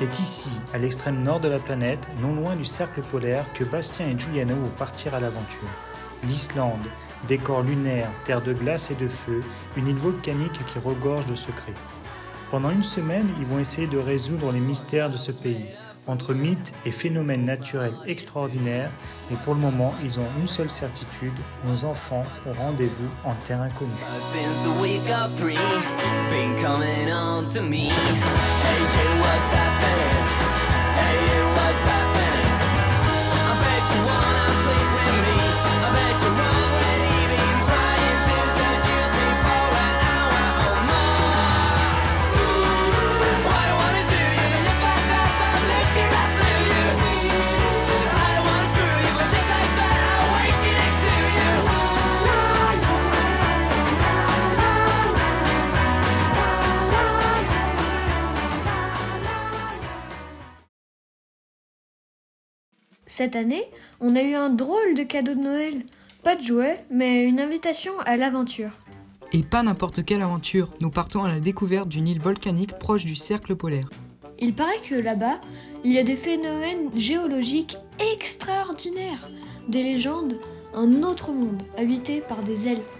C'est ici, à l'extrême nord de la planète, non loin du cercle polaire, que Bastien et Giuliano vont partir à l'aventure. L'Islande, décor lunaire, terre de glace et de feu, une île volcanique qui regorge de secrets. Pendant une semaine, ils vont essayer de résoudre les mystères de ce pays, entre mythes et phénomènes naturels extraordinaires, mais pour le moment, ils ont une seule certitude, nos enfants ont rendez-vous en terre inconnue. Since week of 3, been coming on to me. Hey Jay, what's happening? Hey, what's happening? I bet you wanna sleep with me. I bet you're already been trying to seduce me for an hour or more. What I wanna do you, just like that, I'm looking right through you. I don't wanna screw you, but just like that, I'm waking next to you. Cette année, on a eu un drôle de cadeau de Noël. Pas de jouets, mais une invitation à l'aventure. Et pas n'importe quelle aventure, nous partons à la découverte d'une île volcanique proche du cercle polaire. Il paraît que là-bas, il y a des phénomènes géologiques extraordinaires, des légendes, un autre monde habité par des elfes.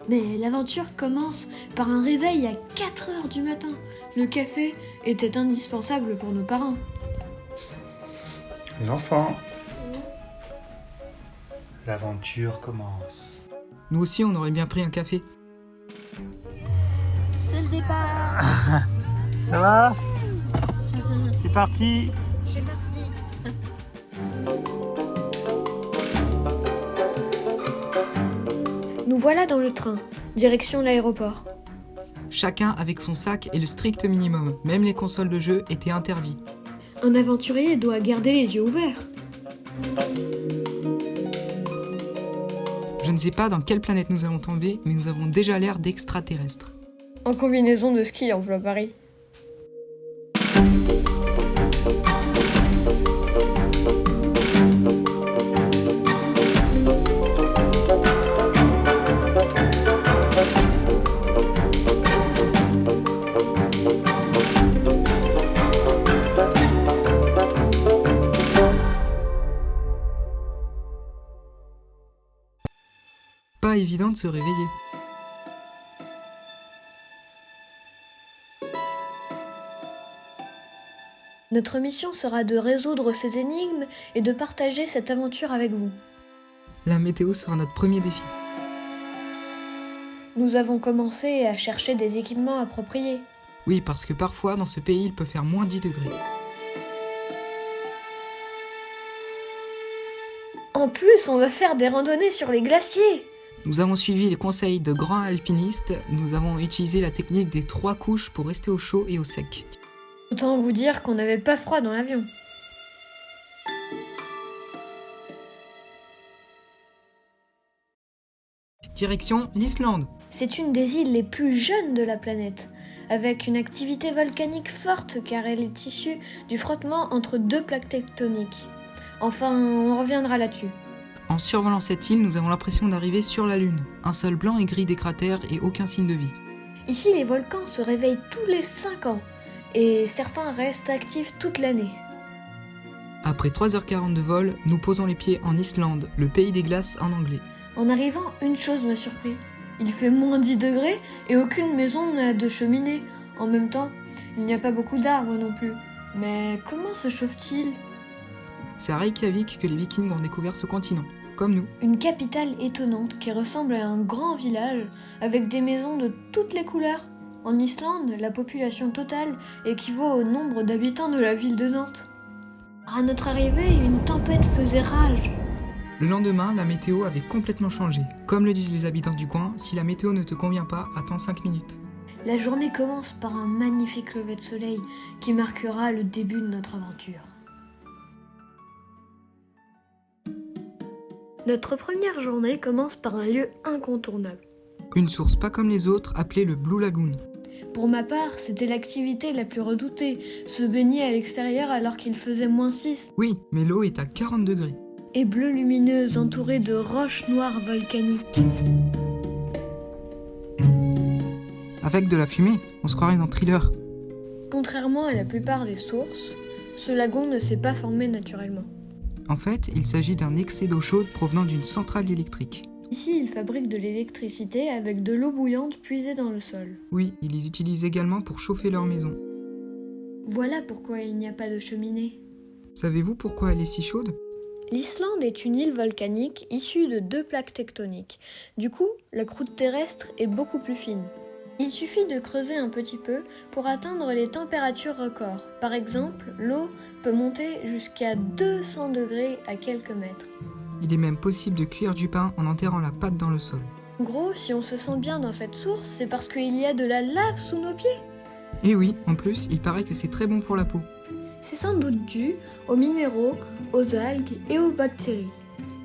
Mais l'aventure commence par un réveil à 4 heures du matin. Le café était indispensable pour nos parents. Les enfants, l'aventure commence. Nous aussi, on aurait bien pris un café. C'est le départ. Ça va? C'est parti. C'est parti. Nous voilà dans le train, direction l'aéroport. Chacun avec son sac et le strict minimum, même les consoles de jeu étaient interdites. Un aventurier doit garder les yeux ouverts. Je ne sais pas dans quelle planète nous allons tomber, mais nous avons déjà l'air d'extraterrestres. En combinaison de ski en plein Paris. Pas évident de se réveiller. Notre mission sera de résoudre ces énigmes et de partager cette aventure avec vous. La météo sera notre premier défi. Nous avons commencé à chercher des équipements appropriés. Oui, parce que parfois, dans ce pays, il peut faire moins 10 degrés. En plus, on va faire des randonnées sur les glaciers. Nous avons suivi les conseils de grands alpinistes. Nous avons utilisé la technique des 3 couches pour rester au chaud et au sec. Autant vous dire qu'on n'avait pas froid dans l'avion. Direction l'Islande. C'est une des îles les plus jeunes de la planète, avec une activité volcanique forte car elle est issue du frottement entre 2 plaques tectoniques. Enfin, on reviendra là-dessus. En survolant cette île, nous avons l'impression d'arriver sur la Lune. Un sol blanc et gris des cratères et aucun signe de vie. Ici, les volcans se réveillent tous les 5 ans, et certains restent actifs toute l'année. Après 3h40 de vol, nous posons les pieds en Islande, le pays des glaces en anglais. En arrivant, une chose m'a surpris. Il fait moins 10 degrés et aucune maison n'a de cheminée. En même temps, il n'y a pas beaucoup d'arbres non plus. Mais comment se chauffe-t-il ? C'est à Reykjavik que les Vikings ont découvert ce continent, comme nous. Une capitale étonnante qui ressemble à un grand village avec des maisons de toutes les couleurs. En Islande, la population totale équivaut au nombre d'habitants de la ville de Nantes. À notre arrivée, une tempête faisait rage. Le lendemain, la météo avait complètement changé. Comme le disent les habitants du coin, si la météo ne te convient pas, attends 5 minutes. La journée commence par un magnifique lever de soleil qui marquera le début de notre aventure. Notre première journée commence par un lieu incontournable. Une source pas comme les autres, appelée le Blue Lagoon. Pour ma part, c'était l'activité la plus redoutée, se baigner à l'extérieur alors qu'il faisait -6, Oui, mais l'eau est à 40 degrés. et bleue lumineuse entourée de roches noires volcaniques. avec de la fumée, on se croirait dans Thriller. Contrairement à la plupart des sources, ce lagon ne s'est pas formé naturellement. En fait, il s'agit d'un excès d'eau chaude provenant d'une centrale électrique. Ici, ils fabriquent de l'électricité avec de l'eau bouillante puisée dans le sol. Oui, ils les utilisent également pour chauffer leur maison. Voilà pourquoi il n'y a pas de cheminée. Savez-vous pourquoi elle est si chaude ? L'Islande est une île volcanique issue de 2 plaques tectoniques. Du coup, la croûte terrestre est beaucoup plus fine. Il suffit de creuser un petit peu pour atteindre les températures records. Par exemple, l'eau peut monter jusqu'à 200 degrés à quelques mètres. Il est même possible de cuire du pain en enterrant la pâte dans le sol. En gros, si on se sent bien dans cette source, c'est parce qu'il y a de la lave sous nos pieds. Et oui, en plus, il paraît que c'est très bon pour la peau. C'est sans doute dû aux minéraux, aux algues et aux bactéries.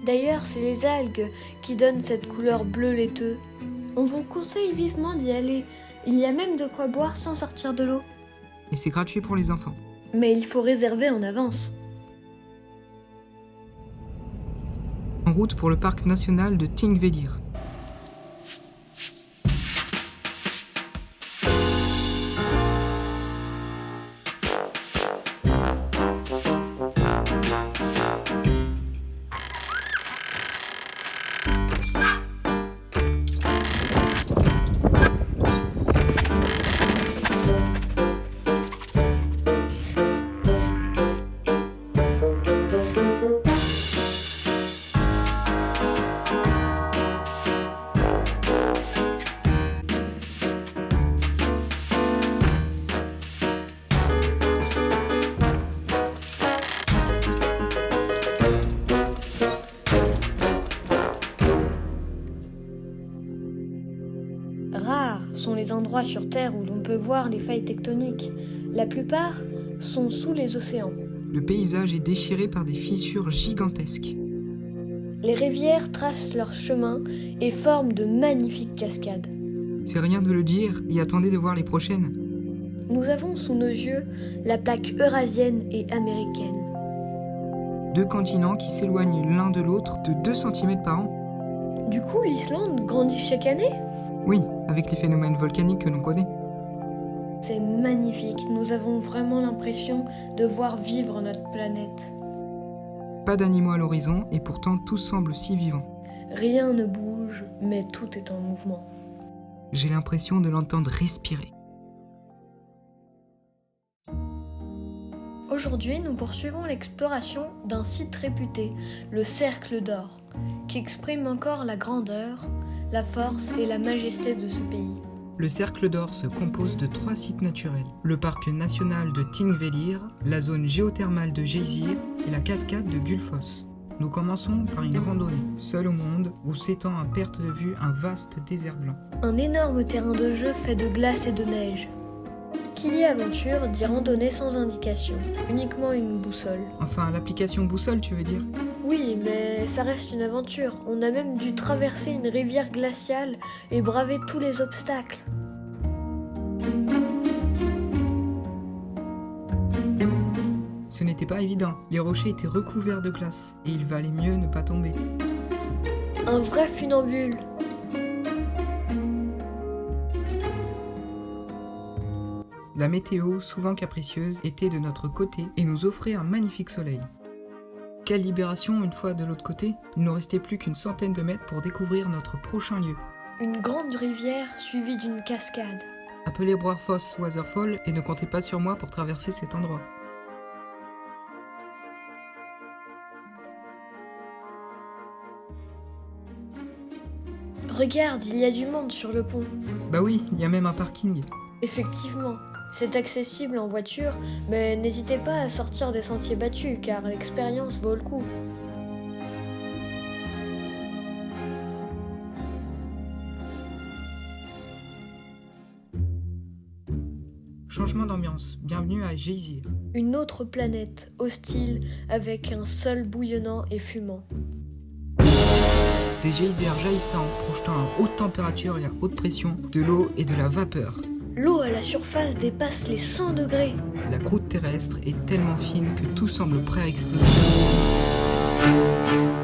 D'ailleurs, c'est les algues qui donnent cette couleur bleu laiteux. On vous conseille vivement d'y aller. Il y a même de quoi boire sans sortir de l'eau. Et c'est gratuit pour les enfants. Mais il faut réserver en avance. En route pour le parc national de Thingvellir. Rares sont les endroits sur Terre où l'on peut voir les failles tectoniques. La plupart sont sous les océans. Le paysage est déchiré par des fissures gigantesques. Les rivières tracent leur chemin et forment de magnifiques cascades. C'est rien de le dire, et attendez de voir les prochaines. Nous avons sous nos yeux la plaque eurasienne et américaine. 2 continents qui s'éloignent l'un de l'autre de 2 cm par an. Du coup, l'Islande grandit chaque année ? Oui, avec les phénomènes volcaniques que l'on connaît. C'est magnifique, nous avons vraiment l'impression de voir vivre notre planète. Pas d'animaux à l'horizon, et pourtant tout semble si vivant. Rien ne bouge, mais tout est en mouvement. J'ai l'impression de l'entendre respirer. Aujourd'hui, nous poursuivons l'exploration d'un site réputé, le Cercle d'Or, qui exprime encore la grandeur, la force et la majesté de ce pays. Le Cercle d'Or se compose de 3 sites naturels. Le parc national de Thingvellir, la zone géothermale de Geysir et la cascade de Gullfoss. Nous commençons par une randonnée, seule au monde, où s'étend à perte de vue un vaste désert blanc. Un énorme terrain de jeu fait de glace et de neige. Qui dit aventure dit randonnée sans indication, uniquement une boussole. Enfin, l'application boussole, tu veux dire ? Oui, mais ça reste une aventure. On a même dû traverser une rivière glaciale et braver tous les obstacles. Ce n'était pas évident. Les rochers étaient recouverts de glace, et il valait mieux ne pas tomber. Un vrai funambule. La météo, souvent capricieuse, était de notre côté et nous offrait un magnifique soleil. Quelle libération une fois de l'autre côté! Il ne nous restait plus qu'une centaine de mètres pour découvrir notre prochain lieu. Une grande rivière suivie d'une cascade. Appelez Broarfoss Waterfall et ne comptez pas sur moi pour traverser cet endroit. Regarde, il y a du monde sur le pont. Bah oui, il y a même un parking. Effectivement, c'est accessible en voiture, mais n'hésitez pas à sortir des sentiers battus car l'expérience vaut le coup. Changement d'ambiance, bienvenue à Geysir. Une autre planète, hostile, avec un sol bouillonnant et fumant. Des geysers jaillissants projetant à haute température et à haute pression de l'eau et de la vapeur. L'eau à la surface dépasse les 100 degrés. La croûte terrestre est tellement fine que tout semble prêt à exploser.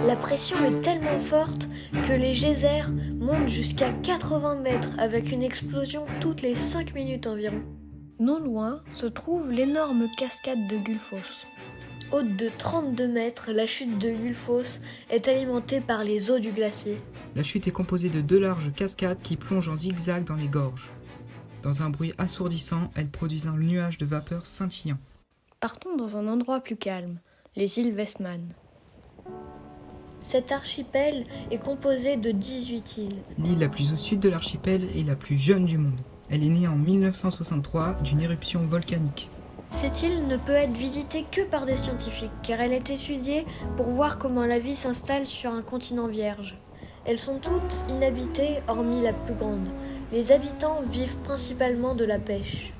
La pression est tellement forte que les geysers monte jusqu'à 80 mètres avec une explosion toutes les 5 minutes environ. Non loin se trouve l'énorme cascade de Gullfoss. Haute de 32 mètres, la chute de Gullfoss est alimentée par les eaux du glacier. La chute est composée de 2 larges cascades qui plongent en zigzag dans les gorges. Dans un bruit assourdissant, elles produisent un nuage de vapeur scintillant. Partons dans un endroit plus calme, les îles Westman. Cet archipel est composé de 18 îles. L'île la plus au sud de l'archipel est la plus jeune du monde. Elle est née en 1963 d'une éruption volcanique. Cette île ne peut être visitée que par des scientifiques, car elle est étudiée pour voir comment la vie s'installe sur un continent vierge. Elles sont toutes inhabitées, hormis la plus grande. Les habitants vivent principalement de la pêche.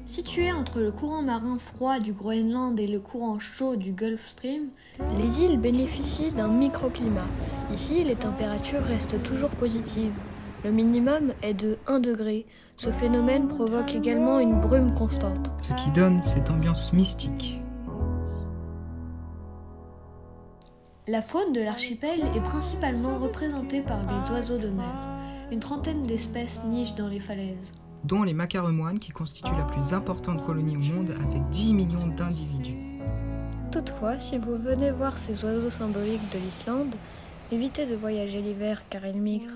Situées entre le courant marin froid du Groenland et le courant chaud du Gulf Stream, les îles bénéficient d'un microclimat. Ici, les températures restent toujours positives. Le minimum est de 1 degré. Ce phénomène provoque également une brume constante. Ce qui donne cette ambiance mystique. La faune de l'archipel est principalement représentée par les oiseaux de mer. Une trentaine d'espèces nichent dans les falaises. Dont les macaremoines qui constituent la plus importante colonie au monde avec 10 millions d'individus. Toutefois, si vous venez voir ces oiseaux symboliques de l'Islande, évitez de voyager l'hiver car ils migrent.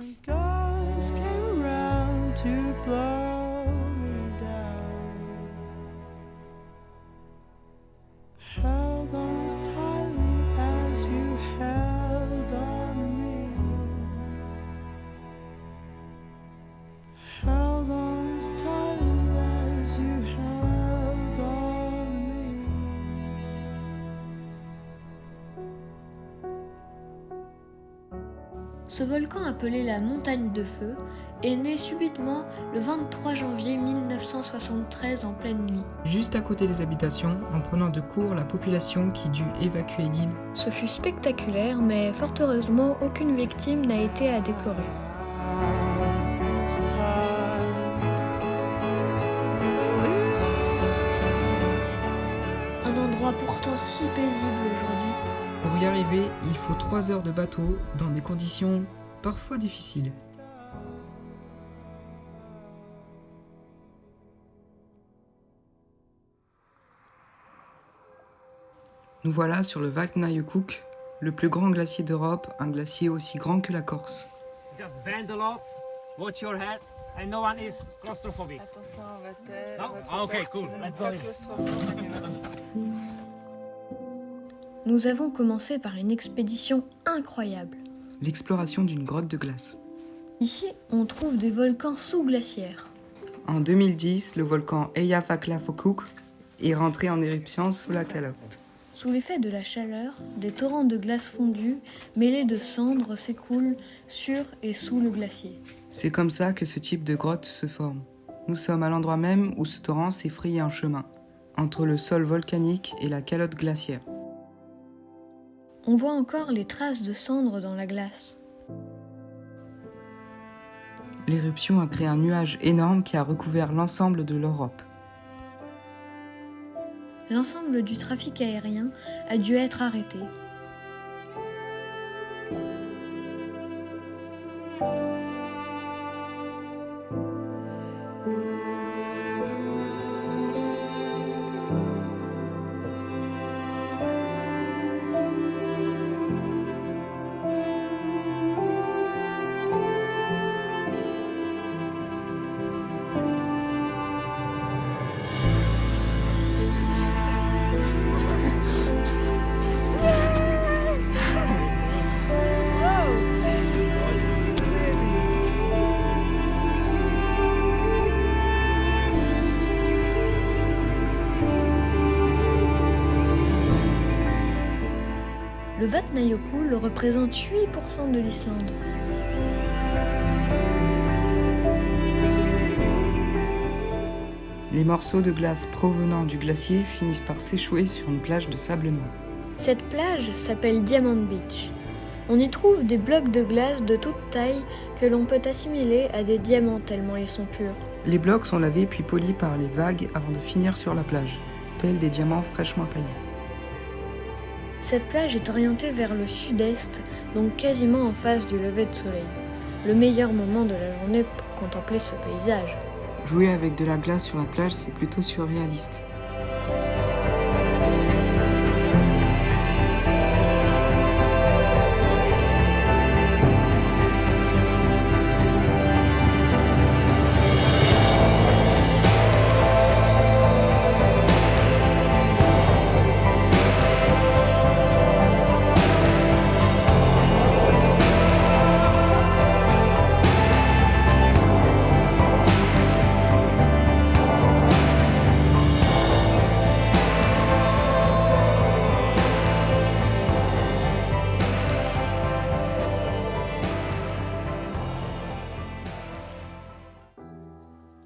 Ce volcan appelé la Montagne de Feu est né subitement le 23 janvier 1973 en pleine nuit. Juste à côté des habitations, en prenant de court la population qui dut évacuer l'île. Ce fut spectaculaire, mais fort heureusement, aucune victime n'a été à déplorer. Un endroit pourtant si paisible aujourd'hui. Pour y arriver, il faut 3 heures de bateau dans des conditions parfois difficiles. Nous voilà sur le Vatnajökull, le plus grand glacier d'Europe, un glacier aussi grand que la Corse. Just bend a lot, watch your head, and no one is claustrophobic. Attention à votre tête. Non? votre Ah, ok, tête, cool. si vous n'êtes Let's pas go in. claustrophobe. Nous avons commencé par une expédition incroyable. L'exploration d'une grotte de glace. Ici, on trouve des volcans sous-glaciaires. En 2010, le volcan Eyjafjallajökull est rentré en éruption sous la calotte. Sous l'effet de la chaleur, des torrents de glace fondue mêlés de cendres s'écoulent sur et sous le glacier. C'est comme ça que ce type de grotte se forme. Nous sommes à l'endroit même où ce torrent s'est frayé un chemin, entre le sol volcanique et la calotte glaciaire. On voit encore les traces de cendres dans la glace. L'éruption a créé un nuage énorme qui a recouvert l'ensemble de l'Europe. L'ensemble du trafic aérien a dû être arrêté. Le Vatnajökull représente 8% de l'Islande. Les morceaux de glace provenant du glacier finissent par s'échouer sur une plage de sable noir. Cette plage s'appelle Diamond Beach. On y trouve des blocs de glace de toute taille que l'on peut assimiler à des diamants tellement ils sont purs. Les blocs sont lavés puis polis par les vagues avant de finir sur la plage, tels des diamants fraîchement taillés. Cette plage est orientée vers le sud-est, donc quasiment en face du lever de soleil. Le meilleur moment de la journée pour contempler ce paysage. Jouer avec de la glace sur la plage, c'est plutôt surréaliste.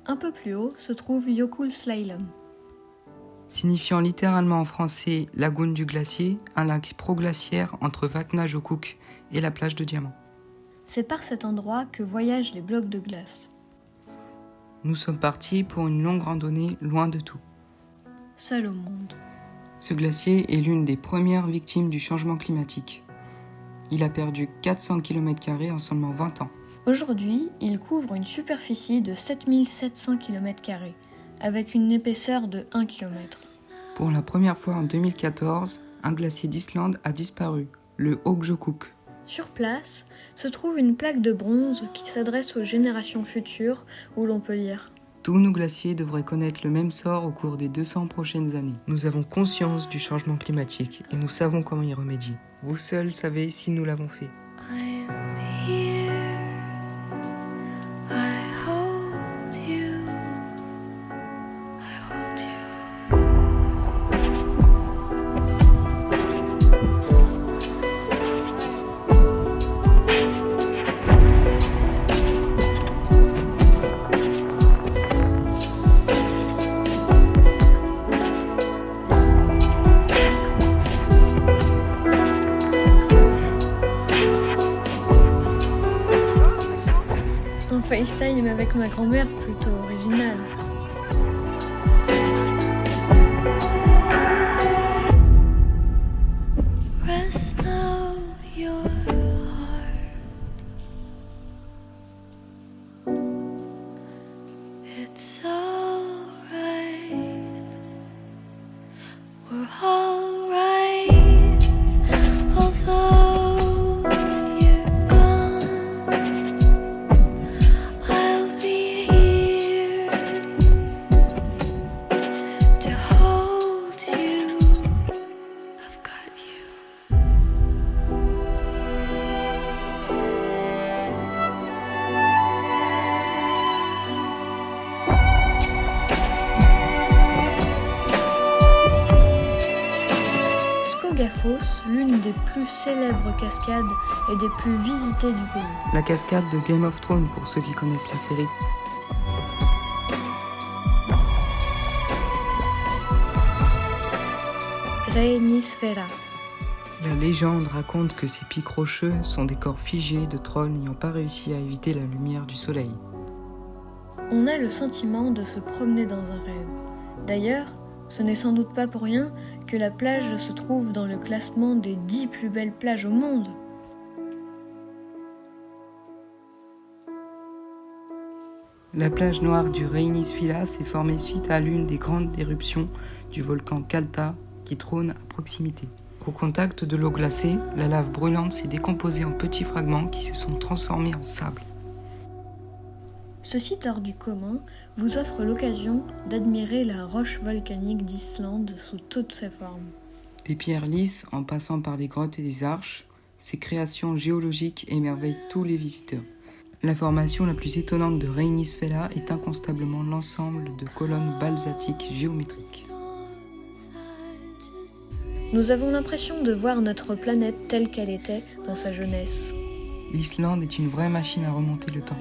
Un peu plus haut se trouve Jökulsárlón. Signifiant littéralement en français lagune du glacier, un lac proglaciaire entre Vatnajökull et la plage de Diamant. C'est par cet endroit que voyagent les blocs de glace. Nous sommes partis pour une longue randonnée loin de tout. Seul au monde. Ce glacier est l'une des premières victimes du changement climatique. Il a perdu 400 km² en seulement 20 ans. Aujourd'hui, il couvre une superficie de 7700 km², avec une épaisseur de 1 km. Pour la première fois en 2014, un glacier d'Islande a disparu, le Högjökull. Sur place se trouve une plaque de bronze qui s'adresse aux générations futures où l'on peut lire « Tous nos glaciers devraient connaître le même sort au cours des 200 prochaines années. Nous avons conscience du changement climatique et nous savons comment y remédier. Vous seuls savez si nous l'avons fait. Un FaceTime avec ma grand-mère plutôt original. Rest now your heart. It's alright. We're alright. Although you're gone, I'll be here to hold you. I've got you. Skógafoss, l'une des plus célèbres cascades et des plus visitées du pays. La cascade de Game of Thrones pour ceux qui connaissent la série. Reynisfjara. La légende raconte que ces pics rocheux sont des corps figés de trolls n'ayant pas réussi à éviter la lumière du soleil. On a le sentiment de se promener dans un rêve. D'ailleurs, ce n'est sans doute pas pour rien que la plage se trouve dans le classement des 10 plus belles plages au monde. La plage noire du Reynisfjalla s'est formée suite à l'une des grandes éruptions du volcan Kalta qui trône à proximité. Au contact de l'eau glacée, la lave brûlante s'est décomposée en petits fragments qui se sont transformés en sable. Ce site hors du commun vous offre l'occasion d'admirer la roche volcanique d'Islande sous toutes ses formes. Des pierres lisses en passant par des grottes et des arches, ces créations géologiques émerveillent tous les visiteurs. La formation la plus étonnante de Reynisfjalla est inconstablement l'ensemble de colonnes basaltiques géométriques. Nous avons l'impression de voir notre planète telle qu'elle était dans sa jeunesse. L'Islande est une vraie machine à remonter le temps.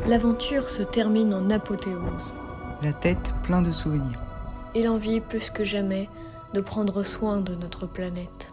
L'aventure se termine en apothéose. La tête plein de souvenirs. Et l'envie plus que jamais de prendre soin de notre planète.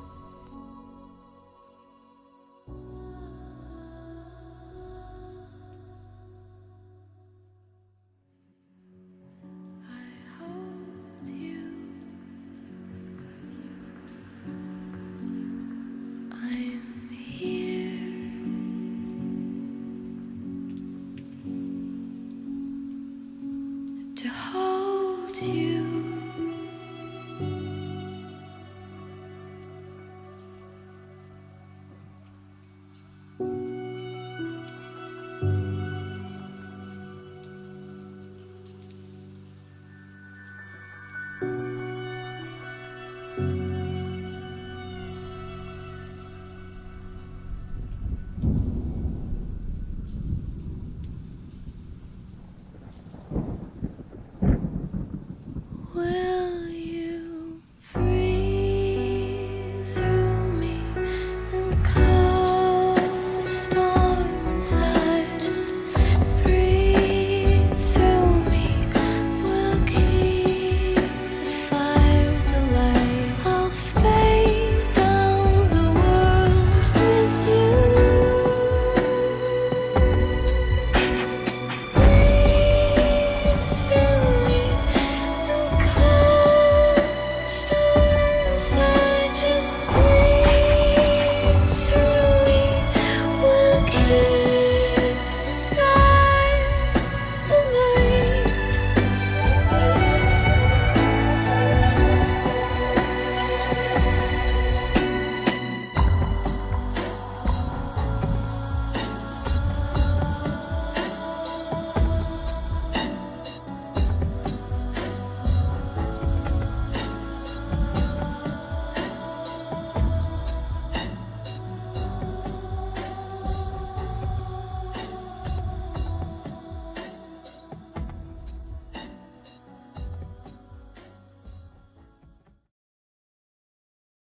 to hold you. Will